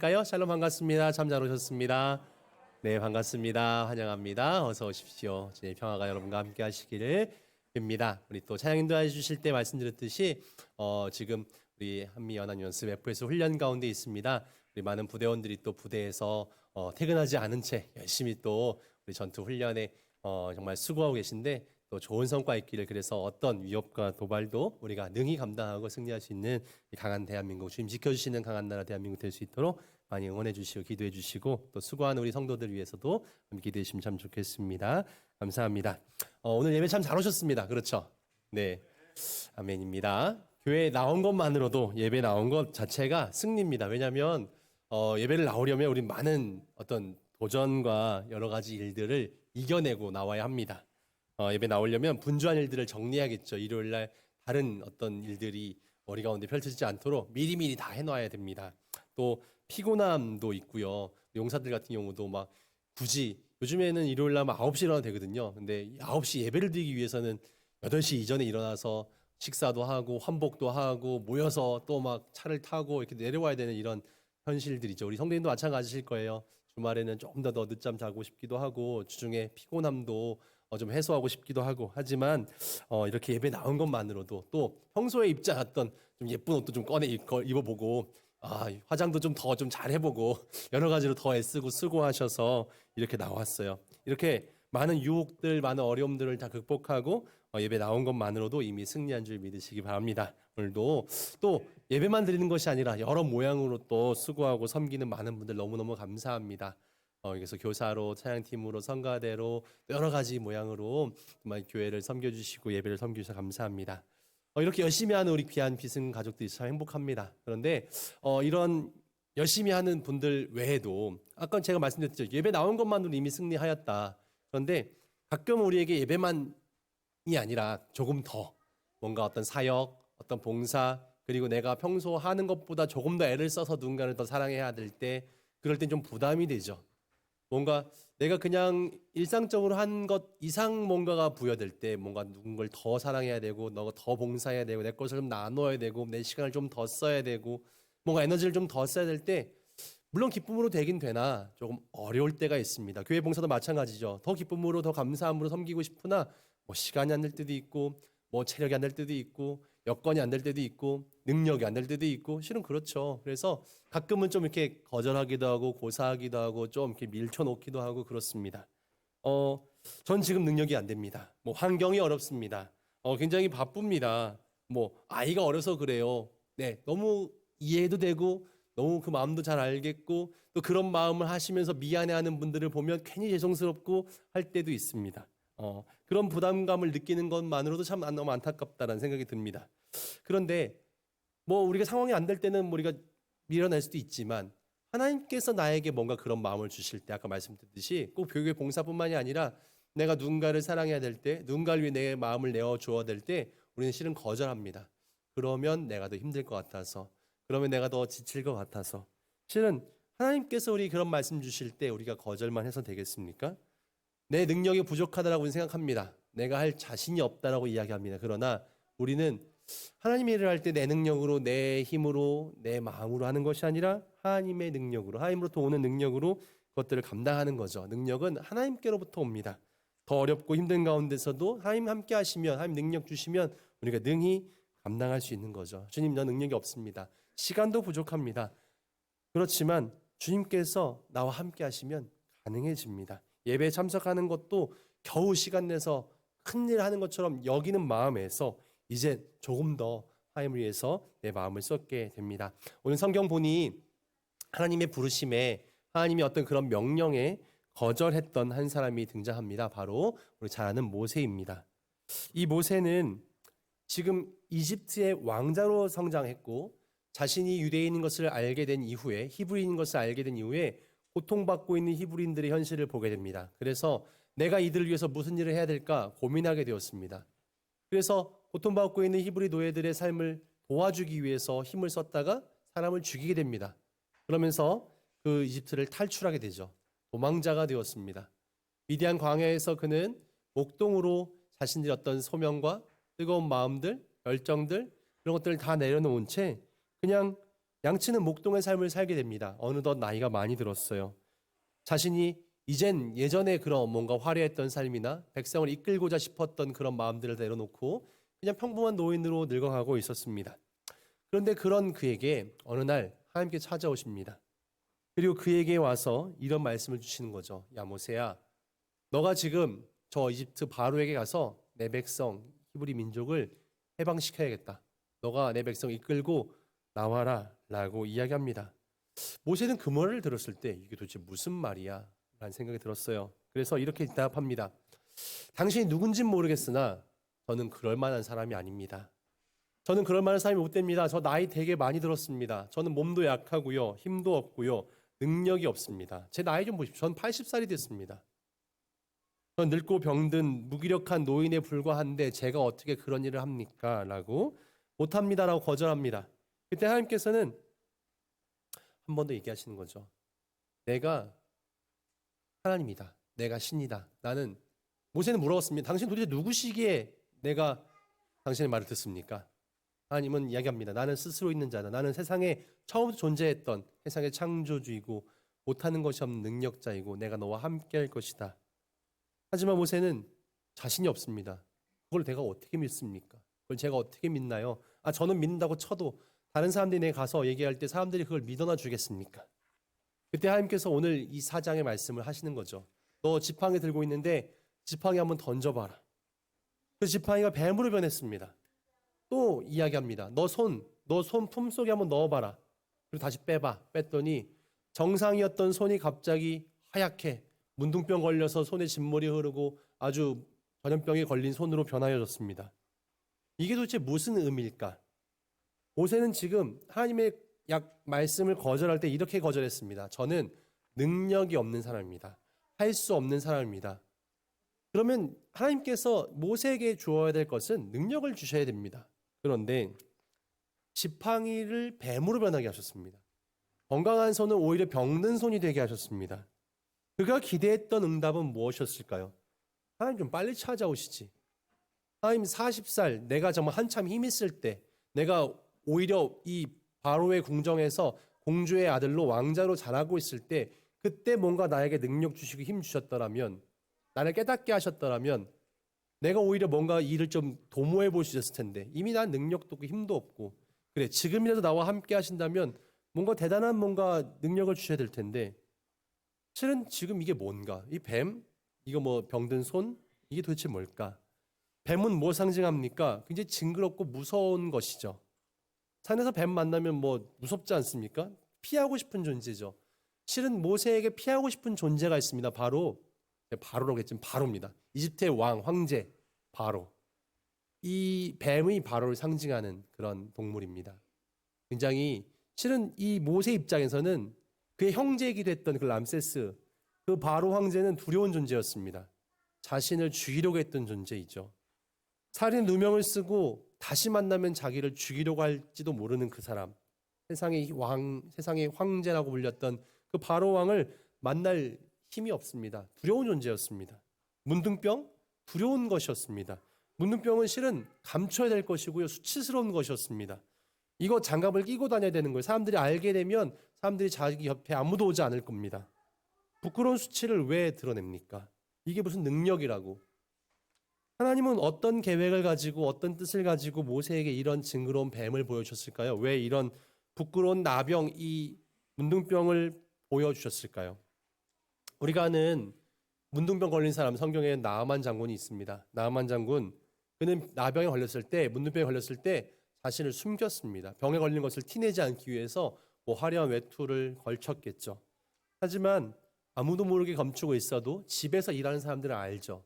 까요? 샬롬 반갑습니다. 참 잘 오셨습니다. 네, 반갑습니다. 환영합니다. 어서 오십시오. 주님의 평화가 여러분과 함께 하시기를 빕니다. 우리 또 찬양 인도해 주실 때 말씀드렸듯이 지금 우리 한미연합연습 FS 훈련 가운데 있습니다. 우리 많은 부대원들이 또 부대에서 퇴근하지 않은 채 열심히 또 우리 전투 훈련에 정말 수고하고 계신데 또 좋은 성과 있기를, 그래서 어떤 위협과 도발도 우리가 능히 감당하고 승리할 수 있는 강한 대한민국, 주님 지켜주시는 강한 나라 대한민국 될 수 있도록 많이 응원해 주시고 기도해 주시고, 또 수고하는 우리 성도들 위해서도 기도해 주시면 참 좋겠습니다. 감사합니다. 오늘 예배 참 잘 오셨습니다. 그렇죠? 네, 아멘입니다. 교회에 나온 것만으로도, 예배 나온 것 자체가 승리입니다. 왜냐하면 예배를 나오려면 우리 많은 어떤 도전과 여러 가지 일들을 이겨내고 나와야 합니다. 예배 나오려면 분주한 일들을 정리해야겠죠. 일요일 날 다른 어떤 일들이 머리 가운데 펼쳐지지 않도록 미리미리 다 해놔야 됩니다. 또 피곤함도 있고요. 용사들 같은 경우도 막 굳이 요즘에는 일요일 날 9시 일어나도 되거든요. 근데 9시 예배를 드리기 위해서는 8시 이전에 일어나서 식사도 하고 환복도 하고 모여서 또 막 차를 타고 이렇게 내려와야 되는 이런 현실들이죠. 우리 성도님도 마찬가지실 거예요. 주말에는 조금 더 늦잠 자고 싶기도 하고 주중에 피곤함도 좀 해소하고 싶기도 하고 하지만 이렇게 예배 나온 것만으로도, 또 평소에 입지 않았던 좀 예쁜 옷도 좀 꺼내 입어보고, 화장도 좀 더 좀 잘 해보고 여러 가지로 더 애쓰고 수고하셔서 이렇게 나왔어요. 이렇게 많은 유혹들, 많은 어려움들을 다 극복하고 예배 나온 것만으로도 이미 승리한 줄 믿으시기 바랍니다. 오늘도 또 예배만 드리는 것이 아니라 여러 모양으로 또 수고하고 섬기는 많은 분들 너무너무 감사합니다. 그래서 교사로, 찬양팀으로, 성가대로 여러 가지 모양으로 정말 교회를 섬겨주시고 예배를 섬겨주셔서 감사합니다. 이렇게 열심히 하는 우리 귀한 비승 가족들이 참 행복합니다. 그런데 이런 열심히 하는 분들 외에도 아까 제가 말씀드렸죠. 예배 나온 것만으로 이미 승리하였다. 그런데 가끔 우리에게 예배만이 아니라 조금 더 뭔가 어떤 사역, 어떤 봉사, 그리고 내가 평소 하는 것보다 조금 더 애를 써서 누군가를 더 사랑해야 될 때, 그럴 땐 좀 부담이 되죠. 뭔가 내가 그냥 일상적으로 한 것 이상 뭔가가 부여될 때, 뭔가 누군가를 더 사랑해야 되고, 너가 더 봉사해야 되고, 내 것을 좀 나눠야 되고, 내 시간을 좀 더 써야 되고, 뭔가 에너지를 좀 더 써야 될 때, 물론 기쁨으로 되긴 되나 조금 어려울 때가 있습니다. 교회 봉사도 마찬가지죠. 더 기쁨으로, 더 감사함으로 섬기고 싶으나 뭐 시간이 안 될 때도 있고, 뭐 체력이 안 될 때도 있고, 여건이 안 될 때도 있고, 능력이 안 될 때도 있고, 실은 그렇죠. 그래서 가끔은 좀 이렇게 거절하기도 하고 고사하기도 하고 좀 이렇게 밀쳐놓기도 하고 그렇습니다. 전 지금 능력이 안 됩니다. 뭐 환경이 어렵습니다. 굉장히 바쁩니다. 뭐 아이가 어려서 그래요. 네, 너무 이해도 되고 너무 그 마음도 잘 알겠고, 또 그런 마음을 하시면서 미안해하는 분들을 보면 괜히 죄송스럽고 할 때도 있습니다. 그런 부담감을 느끼는 것만으로도 참 너무 안타깝다는 생각이 듭니다. 그런데 뭐 우리가 상황이 안 될 때는 뭐 우리가 밀어낼 수도 있지만, 하나님께서 나에게 뭔가 그런 마음을 주실 때, 아까 말씀드렸듯이 꼭 교회 봉사뿐만이 아니라 내가 누군가를 사랑해야 될 때, 누군가를 위해 내 마음을 내어 주어야 될 때 우리는 실은 거절합니다. 그러면 내가 더 힘들 것 같아서, 그러면 내가 더 지칠 것 같아서. 실은 하나님께서 우리 그런 말씀 주실 때 우리가 거절만 해서 되겠습니까? 내 능력이 부족하다라고 생각합니다. 내가 할 자신이 없다라고 이야기합니다. 그러나 우리는 하나님의 일을 할 때 내 능력으로, 내 힘으로, 내 마음으로 하는 것이 아니라 하나님의 능력으로, 하나님으로부터 오는 능력으로 그것들을 감당하는 거죠. 능력은 하나님께로부터 옵니다. 더 어렵고 힘든 가운데서도 하나님 함께 하시면, 하나님 능력 주시면 우리가 능히 감당할 수 있는 거죠. 주님, 저 능력이 없습니다. 시간도 부족합니다. 그렇지만 주님께서 나와 함께 하시면 가능해집니다. 예배에 참석하는 것도 겨우 시간 내서 큰일 하는 것처럼 여기는 마음에서 이제 조금 더 하나님을 위해서 내 마음을 쏟게 됩니다. 오늘 성경 보니 하나님의 부르심에, 하나님의 어떤 그런 명령에 거절했던 한 사람이 등장합니다. 바로 우리 잘 아는 모세입니다. 이 모세는 지금 이집트의 왕자로 성장했고, 자신이 유대인인 것을 알게 된 이후에, 히브리인인 것을 알게 된 이후에 고통받고 있는 히브리인들의 현실을 보게 됩니다. 그래서 내가 이들을 위해서 무슨 일을 해야 될까 고민하게 되었습니다. 그래서 고통받고 있는 히브리 노예들의 삶을 도와주기 위해서 힘을 썼다가 사람을 죽이게 됩니다. 그러면서 그 이집트를 탈출하게 되죠. 도망자가 되었습니다. 미디안 광야에서 그는 목동으로 자신들의 어떤 소명과 뜨거운 마음들, 열정들, 그런 것들을 다 내려놓은 채 그냥 양치는 목동의 삶을 살게 됩니다. 어느덧 나이가 많이 들었어요. 자신이 이젠 예전에 그런 뭔가 화려했던 삶이나 백성을 이끌고자 싶었던 그런 마음들을 내려놓고 그냥 평범한 노인으로 늙어가고 있었습니다. 그런데 그런 그에게 어느 날 하나님께 찾아오십니다. 그리고 그에게 와서 이런 말씀을 주시는 거죠. 야 모세야, 너가 지금 저 이집트 바로에게 가서 내 백성 히브리 민족을 해방시켜야겠다. 너가 내 백성 이끌고 나와라 라고 이야기합니다. 모세는 그 말을 들었을 때 이게 도대체 무슨 말이야? 라는 생각이 들었어요. 그래서 이렇게 대답합니다. 당신이 누군진 모르겠으나 저는 그럴 만한 사람이 아닙니다. 저는 그럴 만한 사람이 못 됩니다. 저 나이 되게 많이 들었습니다. 저는 몸도 약하고요. 힘도 없고요. 능력이 없습니다. 제 나이 좀 보십시오. 전 80살이 됐습니다. 전 늙고 병든 무기력한 노인에 불과한데 제가 어떻게 그런 일을 합니까? 라고 못합니다라고 거절합니다. 그때 하나님께서는 한 번 더 얘기하시는 거죠. 내가 하나님이다. 내가 신이다. 나는 모세는 물어봤습니다. 당신 도대체 누구시기에 내가 당신의 말을 듣습니까? 하나님은 이야기합니다. 나는 스스로 있는 자다. 나는 세상에 처음부터 존재했던 세상의 창조주이고 못하는 것이 없는 능력자이고 내가 너와 함께 할 것이다. 하지만 모세는 자신이 없습니다. 그걸 내가 어떻게 믿습니까? 그걸 제가 어떻게 믿나요? 저는 믿는다고 쳐도 다른 사람들이 내가 가서 얘기할 때 사람들이 그걸 믿어나 주겠습니까? 그때 하나님께서 오늘 이 4장의 말씀을 하시는 거죠. 너 지팡이 들고 있는데 지팡이 한번 던져봐라. 그 지팡이가 뱀으로 변했습니다. 또 이야기합니다. 너 손 품속에 한번 넣어봐라. 그리고 다시 빼봐. 뺐더니 정상이었던 손이 갑자기 하얗게 문둥병 걸려서 손에 진물이 흐르고 아주 전염병에 걸린 손으로 변하여졌습니다. 이게 도대체 무슨 의미일까? 모세는 지금 하나님의 말씀을 거절할 때 이렇게 거절했습니다. 저는 능력이 없는 사람입니다. 할 수 없는 사람입니다. 그러면 하나님께서 모세에게 주어야 될 것은 능력을 주셔야 됩니다. 그런데 지팡이를 뱀으로 변하게 하셨습니다. 건강한 손은 오히려 병든 손이 되게 하셨습니다. 그가 기대했던 응답은 무엇이었을까요? 하나님 좀 빨리 찾아오시지. 하나님 40살 내가 정말 한참 힘 있을 때 내가 오히려 이 바로의 궁정에서 공주의 아들로 왕자로 자라고 있을 때 그때 뭔가 나에게 능력 주시고 힘 주셨더라면 나를 깨닫게 하셨더라면 내가 오히려 뭔가 일을 좀 도모해 볼 수 있었을 텐데 이미 난 능력도 없고 힘도 없고 그래 지금이라도 나와 함께 하신다면 뭔가 대단한 뭔가 능력을 주셔야 될 텐데 실은 지금 이게 뭔가 이 뱀 이거 뭐 병든 손 이게 도대체 뭘까? 뱀은 뭐 상징합니까? 굉장히 징그럽고 무서운 것이죠. 산에서 뱀 만나면 뭐 무섭지 않습니까? 피하고 싶은 존재죠. 실은 모세에게 피하고 싶은 존재가 있습니다. 바로라고 했지만 바로입니다. 이집트의 황제 바로. 이 뱀의 바로를 상징하는 그런 동물입니다. 굉장히 실은 이 모세 입장에서는 그의 형제이기도 했던 그 람세스 그 바로 황제는 두려운 존재였습니다. 자신을 죽이려고 했던 존재이죠. 살인 누명을 쓰고 다시 만나면 자기를 죽이려고 할지도 모르는 그 사람. 세상의 황제라고 불렸던 그 바로 왕을 만날 힘이 없습니다. 두려운 존재였습니다. 문둥병? 두려운 것이었습니다. 문둥병은 실은 감춰야 될 것이고요. 수치스러운 것이었습니다. 이거 장갑을 끼고 다녀야 되는 거예요. 사람들이 알게 되면 사람들이 자기 옆에 아무도 오지 않을 겁니다. 부끄러운 수치를 왜 드러냅니까? 이게 무슨 능력이라고. 하나님은 어떤 계획을 가지고 어떤 뜻을 가지고 모세에게 이런 징그러운 뱀을 보여주셨을까요? 왜 이런 부끄러운 나병, 이 문둥병을 보여주셨을까요? 우리가 아는 문둥병 걸린 사람 성경에 나아만 장군이 있습니다. 나아만 장군 그는 나병에 걸렸을 때 문둥병에 걸렸을 때 자신을 숨겼습니다. 병에 걸린 것을 티내지 않기 위해서 뭐 화려한 외투를 걸쳤겠죠. 하지만 아무도 모르게 감추고 있어도 집에서 일하는 사람들은 알죠.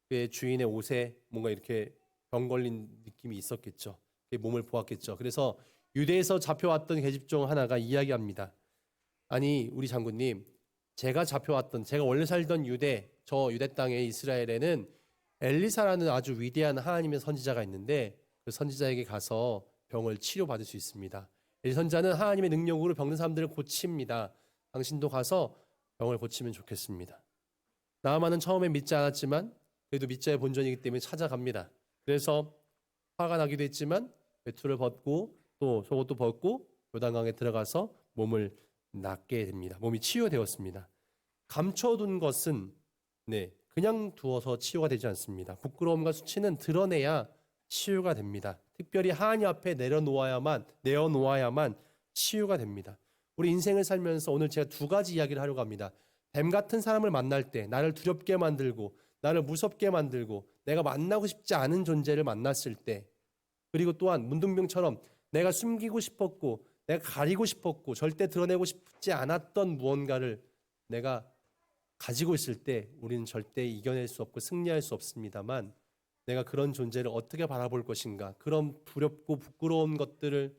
그의 주인의 옷에 뭔가 이렇게 병 걸린 느낌이 있었겠죠. 그의 몸을 보았겠죠. 그래서 유대에서 잡혀왔던 계집 중 하나가 이야기합니다. 아니 우리 장군님 제가 원래 살던 저 유대 땅에 이스라엘에는 엘리사라는 아주 위대한 하나님의 선지자가 있는데 그 선지자에게 가서 병을 치료받을 수 있습니다. 엘리 선지자는 하나님의 능력으로 병든 사람들을 고칩니다. 당신도 가서 병을 고치면 좋겠습니다. 나아만은 처음에 믿지 않았지만 그래도 믿자의 본전이기 때문에 찾아갑니다. 그래서 화가 나기도 했지만 외투를 벗고 또 속옷도 벗고 요단강에 들어가서 몸을 낫게 됩니다. 몸이 치유되었습니다. 감춰둔 것은 그냥 두어서 치유가 되지 않습니다. 부끄러움과 수치는 드러내야 치유가 됩니다. 특별히 하나님 앞에 내어놓아야만 치유가 됩니다. 우리 인생을 살면서 오늘 제가 두 가지 이야기를 하려고 합니다. 뱀 같은 사람을 만날 때 나를 두렵게 만들고 나를 무섭게 만들고 내가 만나고 싶지 않은 존재를 만났을 때, 그리고 또한 문둥병처럼 내가 숨기고 싶었고 내가 가리고 싶었고 절대 드러내고 싶지 않았던 무언가를 내가 가지고 있을 때 우리는 절대 이겨낼 수 없고 승리할 수 없습니다만, 내가 그런 존재를 어떻게 바라볼 것인가, 그런 두렵고 부끄러운 것들을,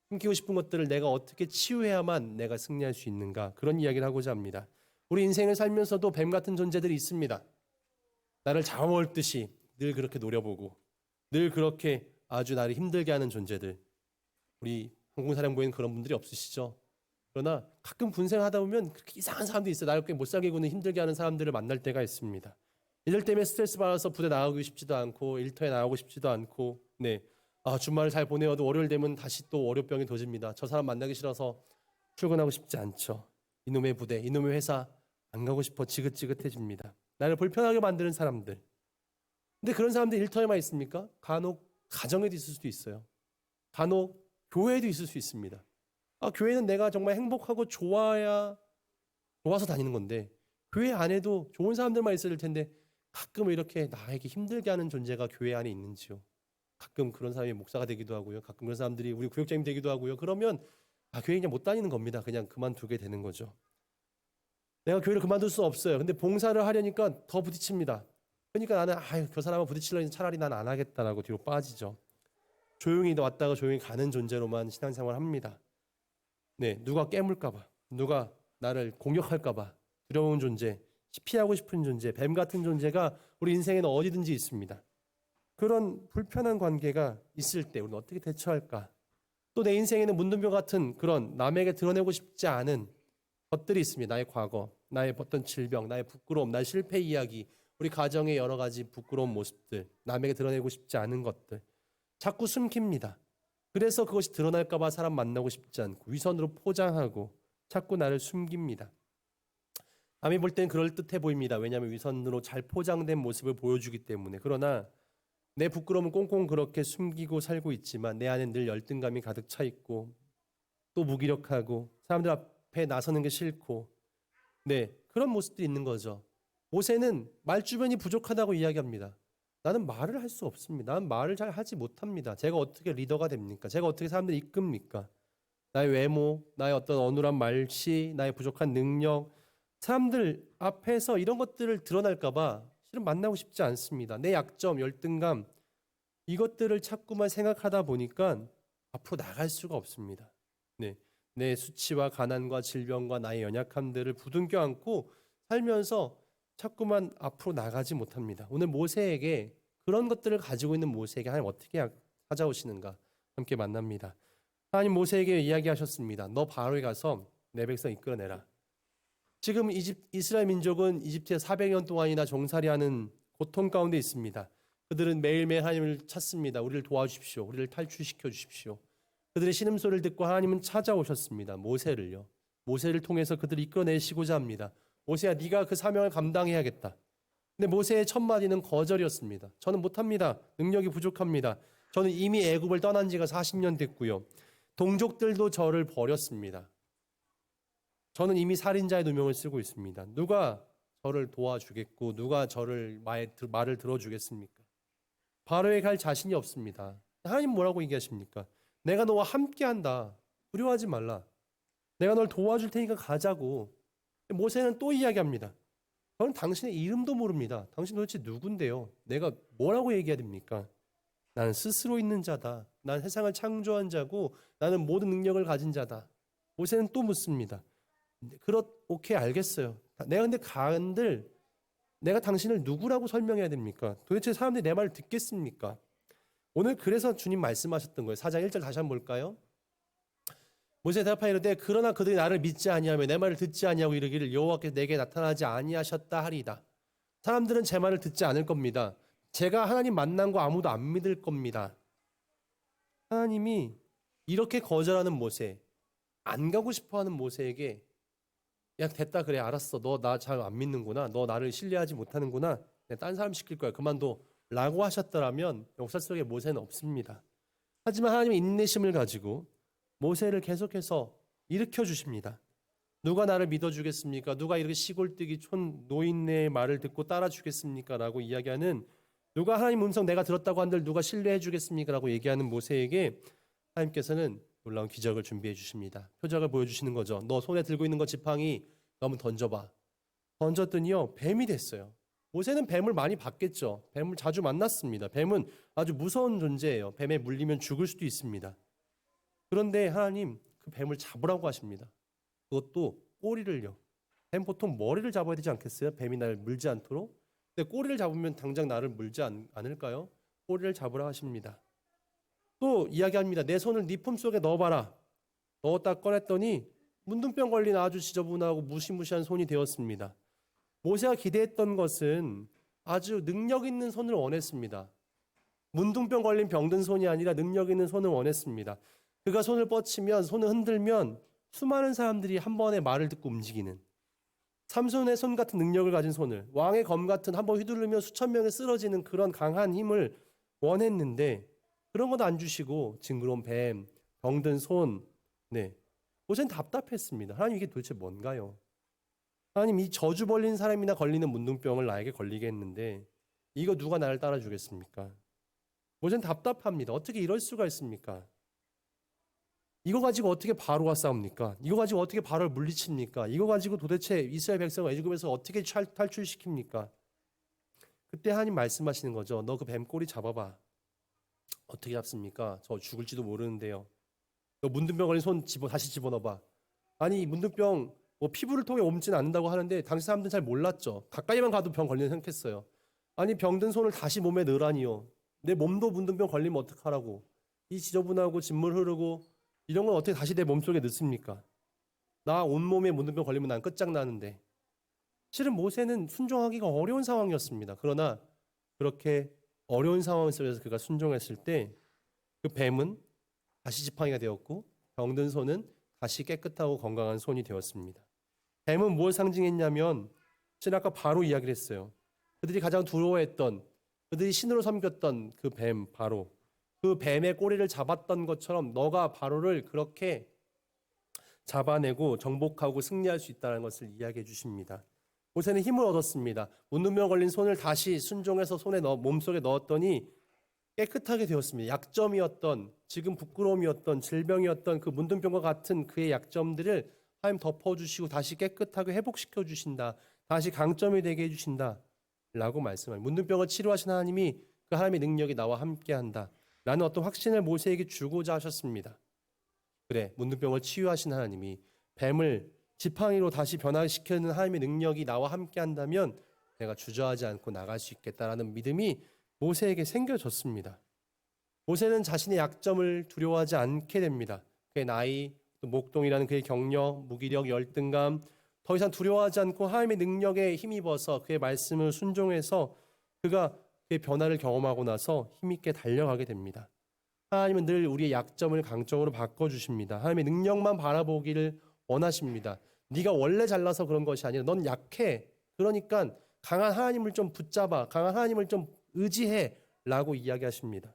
숨기고 싶은 것들을 내가 어떻게 치유해야만 내가 승리할 수 있는가, 그런 이야기를 하고자 합니다. 우리 인생을 살면서도 뱀 같은 존재들이 있습니다. 나를 잡아먹듯이 늘 그렇게 노려보고 늘 그렇게 아주 나를 힘들게 하는 존재들. 우리 항공사령부에는 그런 분들이 없으시죠? 그러나 가끔 분생하다 보면 그렇게 이상한 사람들이 있어요. 나를 못 살게 구는 힘들게 하는 사람들을 만날 때가 있습니다. 이들 때문에 스트레스 받아서 부대 나가고 싶지도 않고 일터에 나가고 싶지도 않고, 주말을 잘 보내어도 월요일 되면 다시 또 월요병이 도집니다. 저 사람 만나기 싫어서 출근하고 싶지 않죠. 이놈의 부대, 이놈의 회사 안 가고 싶어 지긋지긋해집니다. 나를 불편하게 만드는 사람들. 근데 그런 사람들이 일터에만 있습니까? 간혹 가정에도 있을 수도 있어요. 간혹 교회에도 있을 수 있습니다. 교회는 내가 정말 행복하고 좋아서 다니는 건데, 교회 안에도 좋은 사람들만 있어야 될 텐데 가끔 이렇게 나에게 힘들게 하는 존재가 교회 안에 있는지요? 가끔 그런 사람이 목사가 되기도 하고요. 가끔 그런 사람들이 우리 구역장님 되기도 하고요. 그러면 교회 그냥 못 다니는 겁니다. 그냥 그만두게 되는 거죠. 내가 교회를 그만둘 수 없어요. 근데 봉사를 하려니까 더 부딪힙니다. 그러니까 나는 그 사람과 부딪히려니 차라리 난 안 하겠다라고 뒤로 빠지죠. 조용히 왔다가 조용히 가는 존재로만 신앙생활을 합니다. 누가 깨물까봐, 누가 나를 공격할까봐 두려운 존재, 피하고 싶은 존재, 뱀 같은 존재가 우리 인생에는 어디든지 있습니다. 그런 불편한 관계가 있을 때 우리는 어떻게 대처할까? 또 내 인생에는 문둥병 같은 그런 남에게 드러내고 싶지 않은 것들이 있습니다. 나의 과거, 나의 어떤 질병, 나의 부끄러움, 나의 실패 이야기, 우리 가정의 여러 가지 부끄러운 모습들, 남에게 드러내고 싶지 않은 것들 자꾸 숨깁니다. 그래서 그것이 드러날까 봐 사람 만나고 싶지 않고 위선으로 포장하고 자꾸 나를 숨깁니다. 남이 볼 땐 그럴듯해 보입니다. 왜냐하면 위선으로 잘 포장된 모습을 보여주기 때문에. 그러나 내 부끄러움을 꽁꽁 그렇게 숨기고 살고 있지만 내 안에 늘 열등감이 가득 차 있고 또 무기력하고 사람들 앞에 나서는 게 싫고 그런 모습들이 있는 거죠. 모세는 말주변이 부족하다고 이야기합니다. 나는 말을 할 수 없습니다. 나는 말을 잘 하지 못합니다. 제가 어떻게 리더가 됩니까? 제가 어떻게 사람들을 이끕니까? 나의 외모, 나의 어떤 어눌한 말씨, 나의 부족한 능력, 사람들 앞에서 이런 것들을 드러날까 봐 실은 만나고 싶지 않습니다. 내 약점, 열등감, 이것들을 자꾸만 생각하다 보니까 앞으로 나갈 수가 없습니다. 내 수치와 가난과 질병과 나의 연약함들을 부둥켜 안고 살면서 자꾸만 앞으로 나가지 못합니다. 오늘 모세에게 그런 것들을 가지고 있는 모세에게 하나님 어떻게 찾아오시는가 함께 만납니다. 하나님 모세에게 이야기하셨습니다. 너 바로에 가서 내 백성 이끌어내라. 지금 이스라엘 민족은 이집트에 400년 동안이나 종살이하는 고통 가운데 있습니다. 그들은 매일매일 하나님을 찾습니다. 우리를 도와주십시오. 우리를 탈출시켜 주십시오. 그들의 신음소리를 듣고 하나님은 찾아오셨습니다. 모세를 통해서 그들을 이끌어내시고자 합니다. 모세야, 네가 그 사명을 감당해야겠다. 근데 모세의 첫 마디는 거절이었습니다. 저는 못합니다. 능력이 부족합니다. 저는 이미 애굽을 떠난 지가 40년 됐고요. 동족들도 저를 버렸습니다. 저는 이미 살인자의 누명을 쓰고 있습니다. 누가 저를 도와주겠고 누가 저를 말을 들어주겠습니까? 바로에 갈 자신이 없습니다. 하나님 뭐라고 얘기하십니까? 내가 너와 함께한다. 두려워하지 말라. 내가 널 도와줄 테니까 가자고. 모세는 또 이야기합니다. 저는 당신의 이름도 모릅니다. 당신 도대체 누군데요? 내가 뭐라고 얘기해야 됩니까? 나는 스스로 있는 자다. 난 세상을 창조한 자고 나는 모든 능력을 가진 자다. 모세는 또 묻습니다. 오케이, 알겠어요. 내가 근데 간들 내가 당신을 누구라고 설명해야 됩니까? 도대체 사람들이 내 말을 듣겠습니까? 오늘 그래서 주님 말씀하셨던 거예요. 4장 1절 다시 한번 볼까요? 모세 대답하여 이르되 그러나 그들이 나를 믿지 아니하며 내 말을 듣지 아니하고 이르기를 여호와께서 내게 나타나지 아니하셨다 하리이다. 사람들은 제 말을 듣지 않을 겁니다. 제가 하나님 만난 거 아무도 안 믿을 겁니다. 하나님이 이렇게 거절하는 모세, 안 가고 싶어하는 모세에게 야 됐다 그래 알았어 너 나 잘 안 믿는구나 너 나를 신뢰하지 못하는구나 내가 딴 사람 시킬 거야 그만둬 라고 하셨더라면 역사 속에 모세는 없습니다. 하지만 하나님의 인내심을 가지고 모세를 계속해서 일으켜 주십니다. 누가 나를 믿어주겠습니까? 누가 이렇게 시골뜨기 촌 노인네의 말을 듣고 따라주겠습니까? 라고 이야기하는 누가 하나님 음성 내가 들었다고 한들 누가 신뢰해 주겠습니까? 라고 얘기하는 모세에게 하나님께서는 놀라운 기적을 준비해 주십니다. 표적을 보여주시는 거죠. 너 손에 들고 있는 거 지팡이 너 한번 던져봐. 던졌더니요 뱀이 됐어요. 모세는 뱀을 많이 봤겠죠. 뱀을 자주 만났습니다. 뱀은 아주 무서운 존재예요. 뱀에 물리면 죽을 수도 있습니다. 그런데 하나님 그 뱀을 잡으라고 하십니다. 그것도 꼬리를요. 뱀 보통 머리를 잡아야 되지 않겠어요? 뱀이 나를 물지 않도록. 근데 꼬리를 잡으면 당장 나를 물지 않을까요? 꼬리를 잡으라 하십니다. 또 이야기합니다. 내 손을 네 품속에 넣어봐라. 넣었다 꺼냈더니 문둥병 걸린 아주 지저분하고 무시무시한 손이 되었습니다. 모세가 기대했던 것은 아주 능력 있는 손을 원했습니다. 문둥병 걸린 병든 손이 아니라 능력 있는 손을 원했습니다. 그가 손을 뻗치면 손을 흔들면 수많은 사람들이 한 번에 말을 듣고 움직이는 삼손의 손 같은 능력을 가진 손을 왕의 검 같은 한번 휘두르면 수천 명이 쓰러지는 그런 강한 힘을 원했는데 그런 건 안 주시고 징그러운 뱀, 병든 손 모세는 답답했습니다. 하나님 이게 도대체 뭔가요? 하나님 이 저주 벌린 사람이나 걸리는 문둥병을 나에게 걸리게 했는데 이거 누가 나를 따라주겠습니까? 모세는 답답합니다. 어떻게 이럴 수가 있습니까? 이거 가지고 어떻게 바로와 싸웁니까? 이거 가지고 어떻게 바로를 물리칩니까? 이거 가지고 도대체 이스라엘 백성을 애굽에서 어떻게 탈출시킵니까? 그때 하나님 말씀하시는 거죠. 너 그 뱀꼬리 잡아봐. 어떻게 잡습니까? 저 죽을지도 모르는데요. 너 문둥병 걸린 손 다시 집어넣어봐. 아니 문둥병 피부를 통해 옮지는 않는다고 하는데 당시 사람들은 잘 몰랐죠. 가까이만 가도 병 걸리는 생각했어요. 아니 병든 손을 다시 몸에 넣으라니요. 내 몸도 문둥병 걸리면 어떡하라고. 이 지저분하고 진물 흐르고 이런 건 어떻게 다시 내 몸속에 넣습니까? 나 온몸에 문둥병 걸리면 난 끝장나는데. 실은 모세는 순종하기가 어려운 상황이었습니다. 그러나 그렇게 어려운 상황 속에서 그가 순종했을 때 그 뱀은 다시 지팡이가 되었고 병든 손은 다시 깨끗하고 건강한 손이 되었습니다. 뱀은 무엇을 상징했냐면 제가 아까 바로 이야기를 했어요. 그들이 가장 두려워했던 그들이 신으로 섬겼던 그 뱀 바로 그 뱀의 꼬리를 잡았던 것처럼 너가 바로를 그렇게 잡아내고 정복하고 승리할 수 있다는 것을 이야기해 주십니다. 모세는 힘을 얻었습니다. 문둥병 걸린 손을 다시 순종해서 몸속에 넣었더니 깨끗하게 되었습니다. 약점이었던 지금 부끄러움이었던 질병이었던 그 문둥병과 같은 그의 약점들을 하나님 덮어주시고 다시 깨끗하게 회복시켜 주신다. 다시 강점이 되게 해주신다. 라고 말씀합니다. 문둥병을 치료하신 하나님이 그 하나님의 능력이 나와 함께한다. 라는 어떤 확신을 모세에게 주고자 하셨습니다. 그래 문둥병을 치유하신 하나님이 뱀을 지팡이로 다시 변화시키는 하나님의 능력이 나와 함께한다면 내가 주저하지 않고 나갈 수 있겠다라는 믿음이 모세에게 생겨졌습니다. 모세는 자신의 약점을 두려워하지 않게 됩니다. 그의 나이, 또 목동이라는 그의 경력, 무기력, 열등감 더 이상 두려워하지 않고 하나님의 능력에 힘입어서 그의 말씀을 순종해서 그가 그의 변화를 경험하고 나서 힘있게 달려가게 됩니다. 하나님은 늘 우리의 약점을 강점으로 바꿔주십니다. 하나님의 능력만 바라보기를 원하십니다. 네가 원래 잘나서 그런 것이 아니라 넌 약해. 그러니까 강한 하나님을 좀 붙잡아. 강한 하나님을 좀 의지해. 라고 이야기하십니다.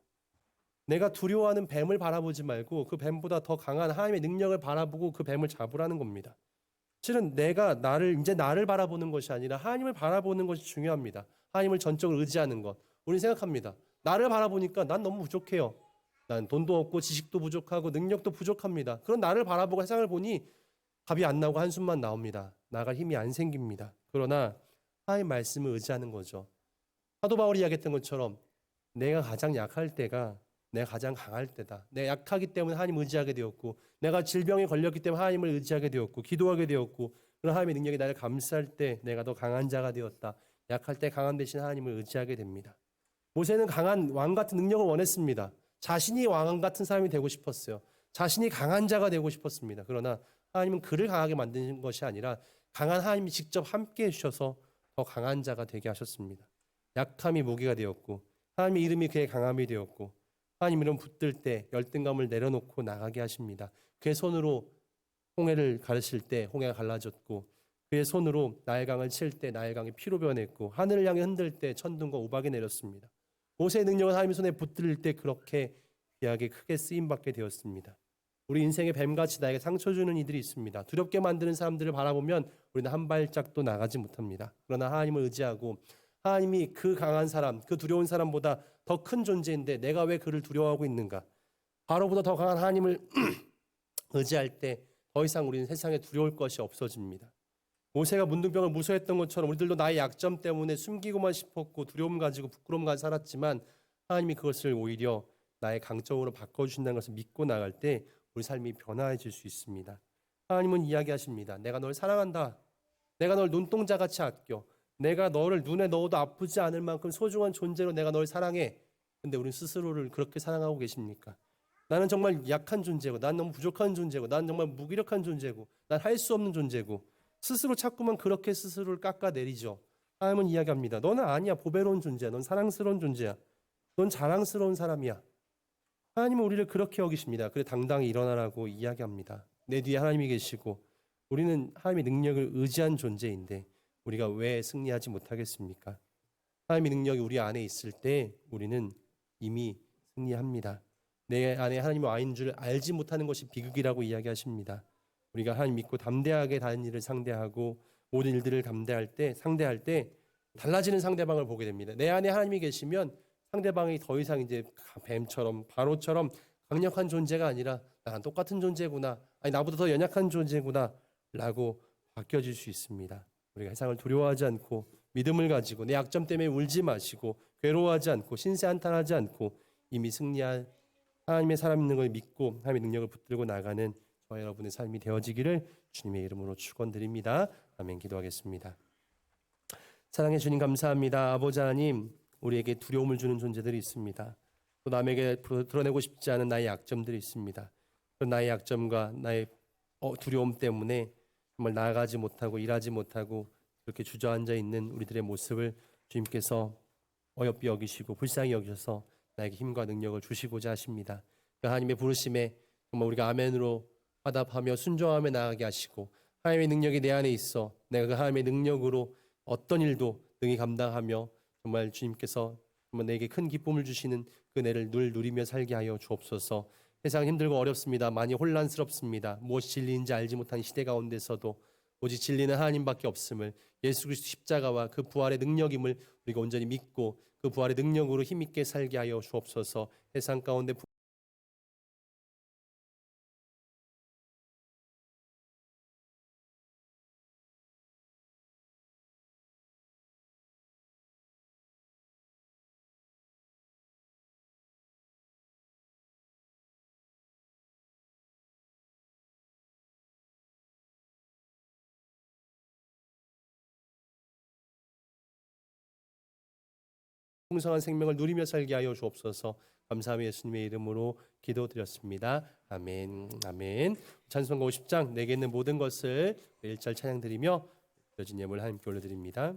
내가 두려워하는 뱀을 바라보지 말고 그 뱀보다 더 강한 하나님의 능력을 바라보고 그 뱀을 잡으라는 겁니다. 실은 내가 이제 나를 바라보는 것이 아니라 하나님을 바라보는 것이 중요합니다. 하나님을 전적으로 의지하는 것. 우리는 생각합니다. 나를 바라보니까 난 너무 부족해요. 난 돈도 없고 지식도 부족하고 능력도 부족합니다. 그런 나를 바라보고 세상을 보니 답이 안 나오고 한숨만 나옵니다. 나갈 힘이 안 생깁니다. 그러나 하나님 말씀을 의지하는 거죠. 사도 바울이 이야기했던 것처럼 내가 가장 약할 때가 내가 가장 강할 때다. 내가 약하기 때문에 하나님 의지하게 되었고 내가 질병에 걸렸기 때문에 하나님을 의지하게 되었고 기도하게 되었고 그런 하나님의 능력이 나를 감쌀 때 내가 더 강한 자가 되었다. 약할 때 강한 대신 하나님을 의지하게 됩니다. 모세는 강한 왕 같은 능력을 원했습니다. 자신이 왕 같은 사람이 되고 싶었어요. 자신이 강한 자가 되고 싶었습니다. 그러나 하나님은 그를 강하게 만드는 것이 아니라 강한 하나님이 직접 함께 해주셔서 더 강한 자가 되게 하셨습니다. 약함이 무기가 되었고 하나님의 이름이 그의 강함이 되었고 하나님 이름 붙들 때 열등감을 내려놓고 나가게 하십니다. 그의 손으로 홍해를 가르실 때 홍해가 갈라졌고, 그의 손으로 나일강을 칠 때 나일강이 피로 변했고, 하늘을 향해 흔들 때 천둥과 우박이 내렸습니다. 모세의 능력은 하나님의 손에 붙들 때 그렇게 귀하게 크게 쓰임받게 되었습니다. 우리 인생의 뱀같이 나에게 상처 주는 이들이 있습니다. 두렵게 만드는 사람들을 바라보면 우리는 한 발짝도 나가지 못합니다. 그러나 하나님을 의지하고, 하나님이 그 강한 사람, 그 두려운 사람보다 더 큰 존재인데 내가 왜 그를 두려워하고 있는가? 바로보다 더 강한 하나님을 의지할 때 더 이상 우리는 세상에 두려울 것이 없어집니다. 모세가 문둥병을 무서워했던 것처럼 우리들도 나의 약점 때문에 숨기고만 싶었고 두려움 가지고 부끄러움 가지고 살았지만, 하나님이 그것을 오히려 나의 강점으로 바꿔주신다는 것을 믿고 나갈 때 우리 삶이 변화해질 수 있습니다. 하나님은 이야기하십니다. 내가 널 사랑한다. 내가 널 눈동자같이 아껴. 내가 너를 눈에 넣어도 아프지 않을 만큼 소중한 존재로 내가 널 사랑해. 근데 우리는 스스로를 그렇게 사랑하고 계십니까? 나는 정말 약한 존재고, 난 너무 부족한 존재고, 난 정말 무기력한 존재고, 난 할 수 없는 존재고, 스스로 자꾸만 그렇게 스스로를 깎아내리죠. 하나님은 이야기합니다. 너는 아니야. 보배로운 존재야. 넌 사랑스러운 존재야. 넌 자랑스러운 사람이야. 하나님은 우리를 그렇게 여기십니다. 그래 당당히 일어나라고 이야기합니다. 내 뒤에 하나님이 계시고 우리는 하나님의 능력을 의지한 존재인데 우리가 왜 승리하지 못하겠습니까? 하나님의 능력이 우리 안에 있을 때 우리는 이미 승리합니다. 내 안에 하나님의 와인 줄 알지 못하는 것이 비극이라고 이야기하십니다. 우리가 하나님 믿고 담대하게 다른 일을 상대하고 모든 일들을 상대할 때 달라지는 상대방을 보게 됩니다. 내 안에 하나님이 계시면 상대방이 더 이상 이제 뱀처럼 바로처럼 강력한 존재가 아니라 나랑 똑같은 존재구나, 아니 나보다 더 연약한 존재구나 라고 바뀌어질 수 있습니다. 우리가 세상을 두려워하지 않고 믿음을 가지고 내 약점 때문에 울지 마시고 괴로워하지 않고 신세한탄하지 않고 이미 승리한 하나님의 사람 있는 걸 믿고 하나님의 능력을 붙들고 나가는 저와 여러분의 삶이 되어지기를 주님의 이름으로 축원드립니다. 아멘. 기도하겠습니다. 사랑해 주님 감사합니다. 아버지 하나님, 우리에게 두려움을 주는 존재들이 있습니다. 또 남에게 드러내고 싶지 않은 나의 약점들이 있습니다. 그런 나의 약점과 나의 두려움 때문에 정말 나아가지 못하고 일하지 못하고 그렇게 주저앉아 있는 우리들의 모습을 주님께서 어여삐 여기시고 불쌍히 여기셔서 나에게 힘과 능력을 주시고자 하십니다. 그 하나님의 부르심에 정말 우리가 아멘으로 화답하며 순종하며 나아가게 하시고, 하나님의 능력이 내 안에 있어 내가 그 하나님의 능력으로 어떤 일도 능히 감당하며 정말 주님께서 정말 내게 큰 기쁨을 주시는 그 은혜를 늘 누리며 살게 하여 주옵소서. 세상 힘들고 어렵습니다. 많이 혼란스럽습니다. 무엇이 진리인지 알지 못한 시대 가운데서도 오직 진리는 하나님밖에 없음을, 예수 그리스도 십자가와 그 부활의 능력임을 우리가 온전히 믿고 그 부활의 능력으로 힘있게 살게 하여 주옵소서. 세상 가운데 풍성한 생명을 누리며 살게 하여 주옵소서. 감사하며 예수님의 이름으로 기도드렸습니다. 아멘. 아멘. 찬송가 50장 내게 있는 모든 것을 1절 찬양드리며 드려진 예물 하나님께 올려드립니다.